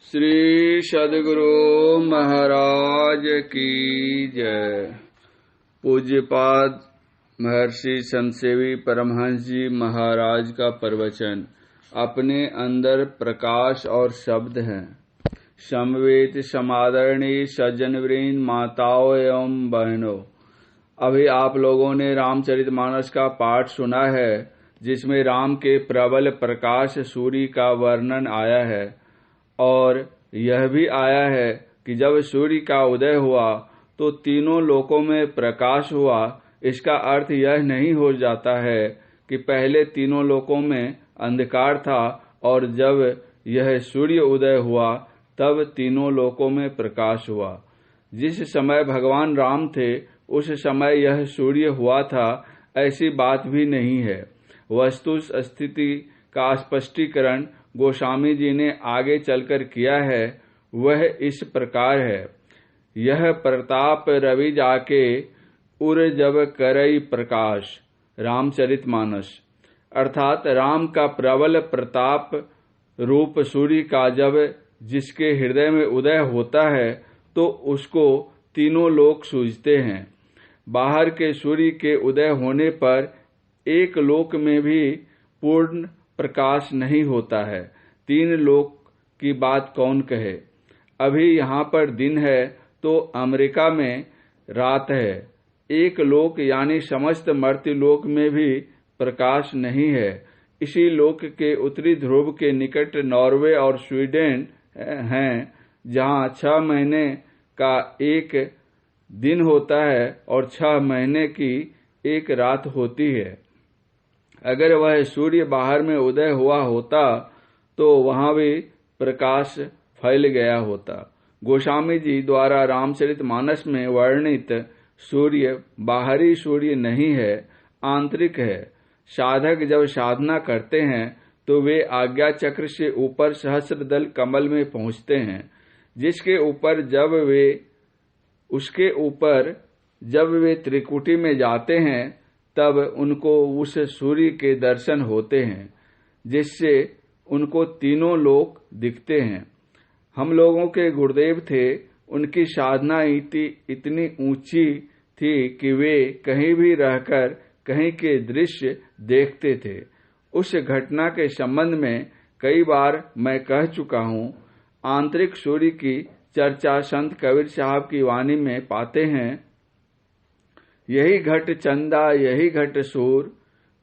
श्री सद्गुरु महाराज की जय। पूज्यपाद महर्षि संतसेवी परमहंस जी महाराज का प्रवचन अपने अंदर प्रकाश और शब्द हैं। समवेत समादरणीय सज्जनवृंद, माताओं एवं बहनों, अभी आप लोगों ने रामचरितमानस का पाठ सुना है, जिसमें राम के प्रबल प्रकाश सूर्य का वर्णन आया है और यह भी आया है कि जब सूर्य का उदय हुआ तो तीनों लोकों में प्रकाश हुआ। इसका अर्थ यह नहीं हो जाता है कि पहले तीनों लोकों में अंधकार था और जब यह सूर्य उदय हुआ तब तीनों लोकों में प्रकाश हुआ। जिस समय भगवान राम थे उस समय यह सूर्य हुआ था, ऐसी बात भी नहीं है। वस्तु स्थिति का स्पष्टीकरण गोस्वामी जी ने आगे चलकर किया है। वह इस प्रकार है। यह प्रताप रवि जाके उर जब करई प्रकाश, रामचरितमानस। अर्थात राम का प्रबल प्रताप रूप सूर्य का जब जिसके हृदय में उदय होता है तो उसको तीनों लोक सूझते हैं। बाहर के सूर्य के उदय होने पर एक लोक में भी पूर्ण प्रकाश नहीं होता है, तीन लोक की बात कौन कहे। अभी यहाँ पर दिन है तो अमेरिका में रात है। एक लोक यानी समस्त मर्त्य लोक में भी प्रकाश नहीं है। इसी लोक के उत्तरी ध्रुव के निकट नॉर्वे और स्वीडन हैं, जहाँ 6 महीने का एक दिन होता है और 6 महीने की एक रात होती है। अगर वह सूर्य बाहर में उदय हुआ होता तो वहां भी प्रकाश फैल गया होता। गोस्वामी जी द्वारा रामचरितमानस में वर्णित सूर्य बाहरी सूर्य नहीं है, आंतरिक है। साधक जब साधना करते हैं तो वे आज्ञा चक्र से ऊपर सहस्त्रदल कमल में पहुंचते हैं, जिसके ऊपर जब वे त्रिकुटी में जाते हैं तब उनको उस सूर्य के दर्शन होते हैं, जिससे उनको तीनों लोक दिखते हैं। हम लोगों के गुरुदेव थे, उनकी साधना इतनी ऊंची थी कि वे कहीं भी रहकर कहीं के दृश्य देखते थे। उस घटना के संबंध में कई बार मैं कह चुका हूँ। आंतरिक सूर्य की चर्चा संत कबीर साहब की वाणी में पाते हैं। यही घट चंदा, यही घट सूर,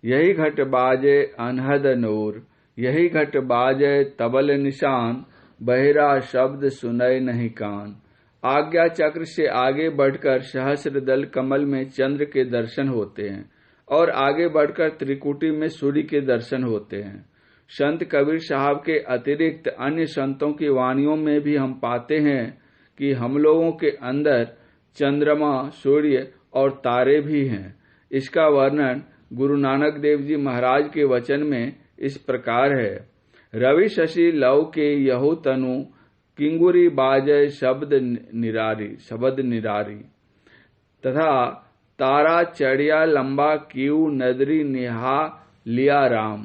यही घट बाजे अनहद नूर, यही घट बाजे तबल निशान, बहिरा शब्द सुनय नहीं कान। आज्ञा चक्र से आगे बढ़कर सहस्र दल कमल में चंद्र के दर्शन होते हैं और आगे बढ़कर त्रिकुटी में सूर्य के दर्शन होते हैं। संत कबीर साहब के अतिरिक्त अन्य संतों की वाणियों में भी हम पाते हैं कि हम लोगों के अंदर चंद्रमा, सूर्य और तारे भी हैं। इसका वर्णन गुरु नानक देव जी महाराज के वचन में इस प्रकार है। रवि शशि लव के यहु तनु, किंगुरी बाजय शब्द निरारी, तथा तारा चढ़िया लंबा कीऊ नदरी निहा लिया राम।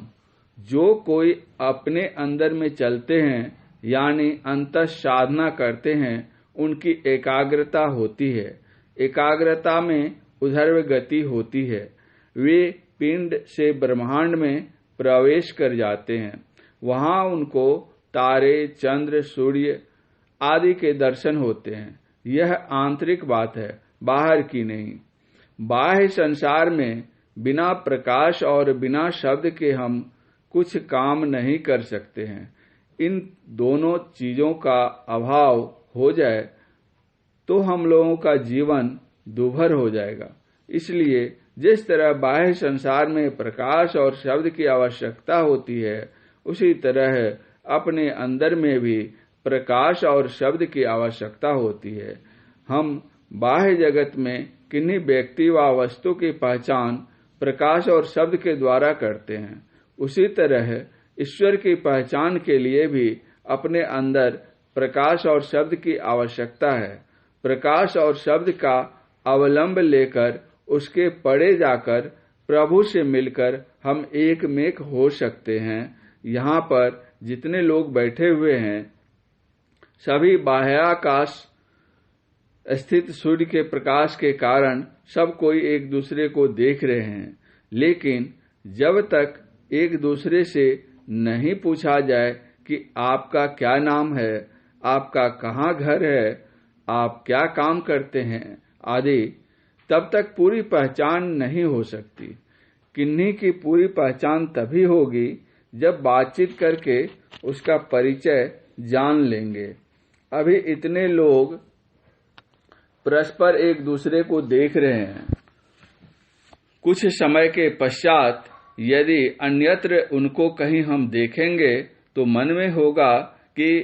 जो कोई अपने अंदर में चलते हैं यानी अंतः साधना करते हैं, उनकी एकाग्रता होती है। एकाग्रता में उधर्व गति होती है। वे पिंड से ब्रह्मांड में प्रवेश कर जाते हैं। वहां उनको तारे, चंद्र, सूर्य आदि के दर्शन होते हैं। यह आंतरिक बात है, बाहर की नहीं। बाह्य संसार में बिना प्रकाश और बिना शब्द के हम कुछ काम नहीं कर सकते हैं। इन दोनों चीजों का अभाव हो जाए तो हम लोगों का जीवन दुभर हो जाएगा। इसलिए जिस तरह बाह्य संसार में प्रकाश और शब्द की आवश्यकता होती है, उसी तरह अपने अंदर में भी प्रकाश और शब्द की आवश्यकता होती है। हम बाह्य जगत में किन्हीं व्यक्ति व वस्तु की पहचान प्रकाश और शब्द के द्वारा करते हैं, उसी तरह ईश्वर की पहचान के लिए भी अपने अंदर प्रकाश और शब्द की आवश्यकता है। प्रकाश और शब्द का अवलंब लेकर उसके परे जाकर प्रभु से मिलकर हम एकमेक हो सकते हैं। यहाँ पर जितने लोग बैठे हुए हैं सभी बाह्याकाश स्थित सूर्य के प्रकाश के कारण सब कोई एक दूसरे को देख रहे हैं, लेकिन जब तक एक दूसरे से नहीं पूछा जाए कि आपका क्या नाम है, आपका कहाँ घर है, आप क्या काम करते हैं आदि, तब तक पूरी पहचान नहीं हो सकती। किन्हीं की पूरी पहचान तभी होगी जब बातचीत करके उसका परिचय जान लेंगे। अभी इतने लोग परस्पर एक दूसरे को देख रहे हैं। कुछ समय के पश्चात यदि अन्यत्र उनको कहीं हम देखेंगे तो मन में होगा कि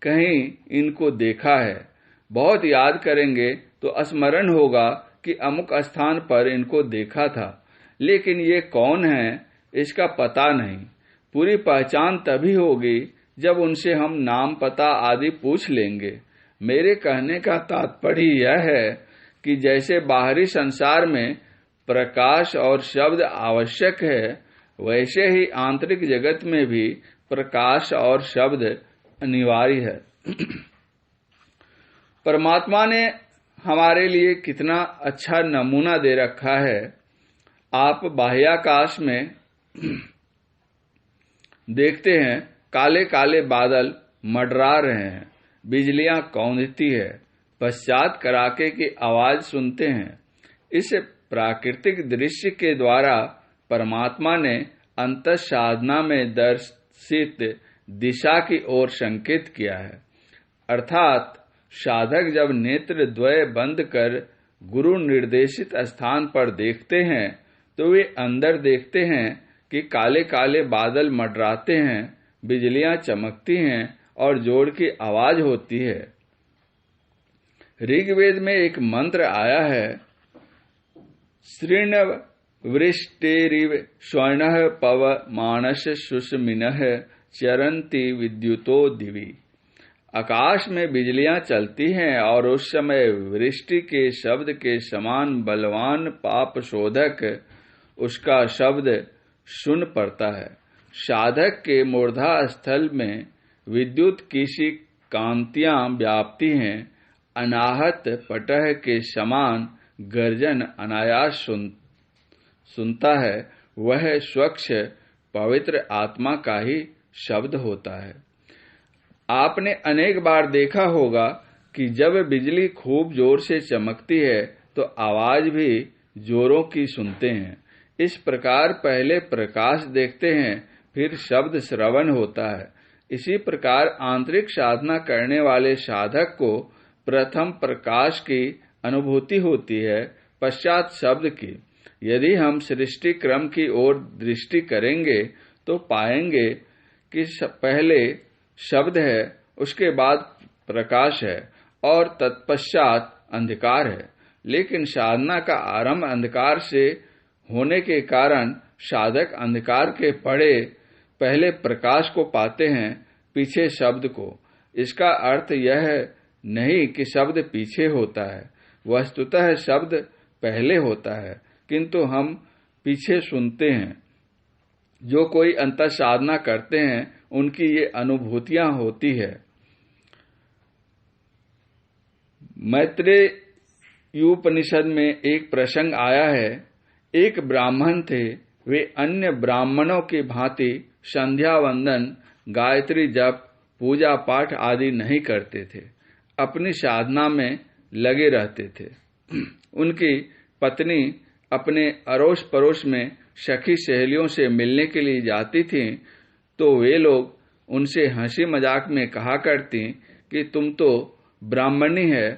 कहीं इनको देखा है। बहुत याद करेंगे तो स्मरण होगा कि अमुक स्थान पर इनको देखा था, लेकिन ये कौन है इसका पता नहीं। पूरी पहचान तभी होगी जब उनसे हम नाम पता आदि पूछ लेंगे। मेरे कहने का तात्पर्य यह है कि जैसे बाहरी संसार में प्रकाश और शब्द आवश्यक है, वैसे ही आंतरिक जगत में भी प्रकाश और शब्द अनिवार्य है। परमात्मा ने हमारे लिए कितना अच्छा नमूना दे रखा है। आप बाह्याकाश में देखते हैं काले काले बादल मंडरा रहे हैं, बिजलियां कौंधती है, पश्चात कड़ाके की आवाज सुनते हैं। इस प्राकृतिक दृश्य के द्वारा परमात्मा ने अंतः साधना में दर्शित दिशा की ओर संकेत किया है। अर्थात साधक जब नेत्र द्वय बंद कर गुरु निर्देशित स्थान पर देखते हैं तो वे अंदर देखते हैं कि काले काले बादल मंडराते हैं, बिजलियां चमकती हैं और जोर की आवाज होती है। ऋग्वेद में एक मंत्र आया है, श्रृणव वृष्टिरिव स्वर्णः पवमानस सुषमिनः चरन्ति विद्युतो दिवि। आकाश में बिजलियां चलती हैं और उस समय वृष्टि के शब्द के समान बलवान पाप शोधक उसका शब्द सुन पड़ता है। साधक के मूर्धा स्थल में विद्युत की सी कांतियां व्याप्ति हैं, अनाहत पटह के समान गर्जन अनायास सुनता है। वह स्वच्छ पवित्र आत्मा का ही शब्द होता है। आपने अनेक बार देखा होगा कि जब बिजली खूब जोर से चमकती है तो आवाज भी जोरों की सुनते हैं। इस प्रकार पहले प्रकाश देखते हैं, फिर शब्द श्रवण होता है। इसी प्रकार आंतरिक साधना करने वाले साधक को प्रथम प्रकाश की अनुभूति होती है, पश्चात शब्द की। यदि हम सृष्टि क्रम की ओर दृष्टि करेंगे तो पाएंगे कि पहले शब्द है, उसके बाद प्रकाश है और तत्पश्चात अंधकार है। लेकिन साधना का आरंभ अंधकार से होने के कारण साधक अंधकार के पहले प्रकाश को पाते हैं, पीछे शब्द को। इसका अर्थ यह नहीं कि शब्द पीछे होता है, वस्तुतः शब्द पहले होता है, किंतु हम पीछे सुनते हैं। जो कोई अंतर साधना करते हैं उनकी ये अनुभूतियां होती है। मैत्रेय उपनिषद में एक प्रसंग आया है। एक ब्राह्मण थे, वे अन्य ब्राह्मणों की भांति संध्या वंदन, गायत्री जप, पूजा पाठ आदि नहीं करते थे, अपनी साधना में लगे रहते थे। उनकी पत्नी अपने अड़ोस पड़ोस में सखी सहेलियों से मिलने के लिए जाती थीं, तो वे लोग उनसे हंसी मजाक में कहा करती कि तुम तो ब्राह्मणी है,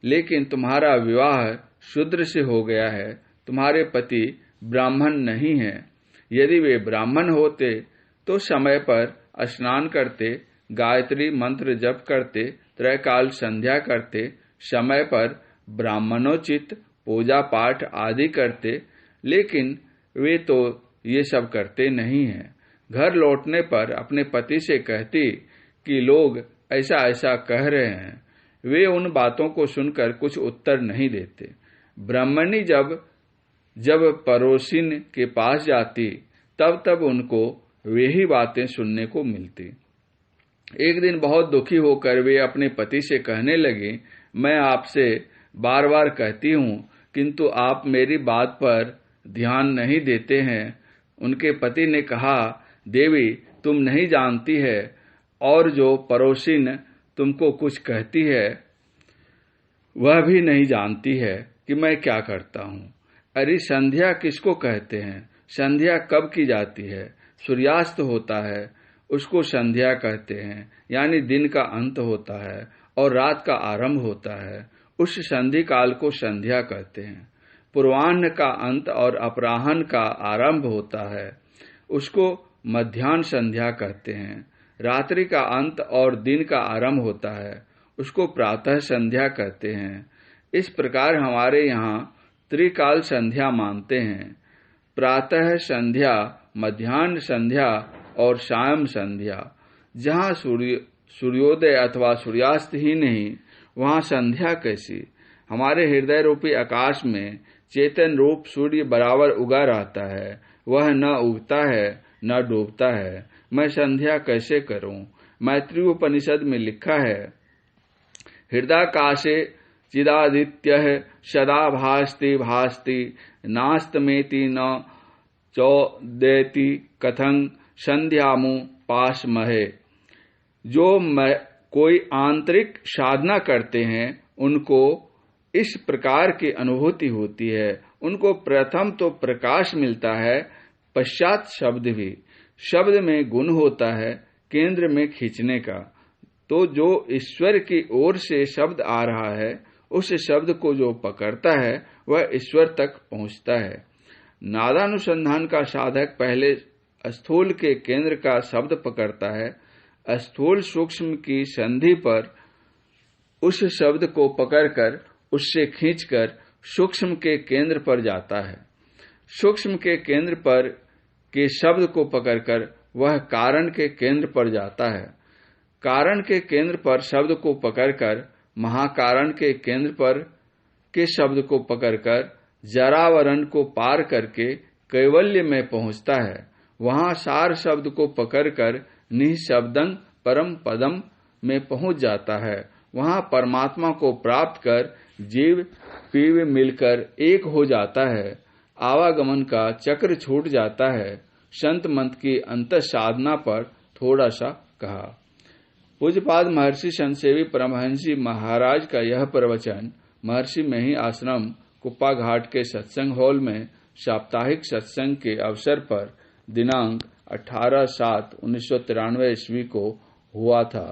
लेकिन तुम्हारा विवाह शूद्र से हो गया है, तुम्हारे पति ब्राह्मण नहीं है। यदि वे ब्राह्मण होते तो समय पर स्नान करते, गायत्री मंत्र जप करते, त्रैकाल संध्या करते, समय पर ब्राह्मणोचित पूजा पाठ आदि करते, लेकिन वे तो ये सब करते नहीं हैं। घर लौटने पर अपने पति से कहती कि लोग ऐसा ऐसा कह रहे हैं। वे उन बातों को सुनकर कुछ उत्तर नहीं देते। ब्राह्मणी जब पड़ोसिन के पास जाती तब उनको वे ही बातें सुनने को मिलती। एक दिन बहुत दुखी होकर वे अपने पति से कहने लगी, मैं आपसे बार बार कहती हूँ, किंतु आप मेरी बात पर ध्यान नहीं देते हैं। उनके पति ने कहा, देवी, तुम नहीं जानती है, और जो पड़ोसिन तुमको कुछ कहती है वह भी नहीं जानती है कि मैं क्या करता हूँ। अरे संध्या किसको कहते हैं? संध्या कब की जाती है? सूर्यास्त होता है, उसको संध्या कहते हैं, यानी दिन का अंत होता है और रात का आरंभ होता है। उस संधि काल को संध्या कहते हैं। पूर्वाह्न का अंत और अपराह्न का आरंभ होता है, उसको मध्याह्न संध्या कहते हैं। रात्रि का अंत और दिन का आरंभ होता है, उसको प्रातः संध्या कहते हैं। इस प्रकार हमारे यहाँ त्रिकाल संध्या मानते हैं। प्रातः संध्या, मध्याह्न संध्या और सायं संध्या। जहाँ सूर्योदय अथवा सूर्यास्त ही नहीं, वहाँ संध्या कैसी? हमारे हृदय रूपी आकाश में चेतन रूप सूर्य बराबर उगा रहता है, वह न उगता है न डूबता है। मैं संध्या कैसे करूं? मैत्रेय उपनिषद में लिखा है, हृदयाकाशे चिदादित्यः सदा भास्ति भास्ति नास्तमेति न चौदेति कथं संध्यामु पाशमहे। जो कोई आंतरिक साधना करते हैं उनको इस प्रकार की अनुभूति होती है। उनको प्रथम तो प्रकाश मिलता है, पश्चात शब्द भी। शब्द में गुण होता है केंद्र में खींचने का। तो जो ईश्वर की ओर से शब्द आ रहा है, उस शब्द को जो पकड़ता है वह ईश्वर तक पहुंचता है। नादानुसंधान का साधक पहले स्थूल के केंद्र का शब्द पकड़ता है, स्थूल सूक्ष्म की संधि पर उस शब्द को पकड़कर उससे खींचकर सूक्ष्म के केंद्र पर जाता है। सूक्ष्म के केंद्र पर के शब्द को पकड़कर वह कारण के केंद्र पर जाता है। कारण के केंद्र पर शब्द को पकड़कर महाकारण के केंद्र पर के शब्द को पकड़कर जरावरण को पार करके कैवल्य में पहुंचता है। वहां सार शब्द को पकड़कर निःशब्दं परम पदम में पहुंच जाता है। वहां परमात्मा को प्राप्त कर जीव पीव मिलकर एक हो जाता है। आवागमन का चक्र छूट जाता है। संत मंत की अंत साधना पर थोड़ा सा कहा। पूज्यपाद महर्षि संतसेवी परमहंस जी महाराज का यह प्रवचन महर्षि मही आश्रम कुप्पा घाट के सत्संग हॉल में साप्ताहिक सत्संग के अवसर पर दिनांक 18/7/1993 ईस्वी को हुआ था।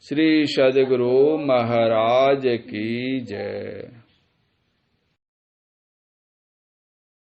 श्री सद्गुरु महाराज की जय।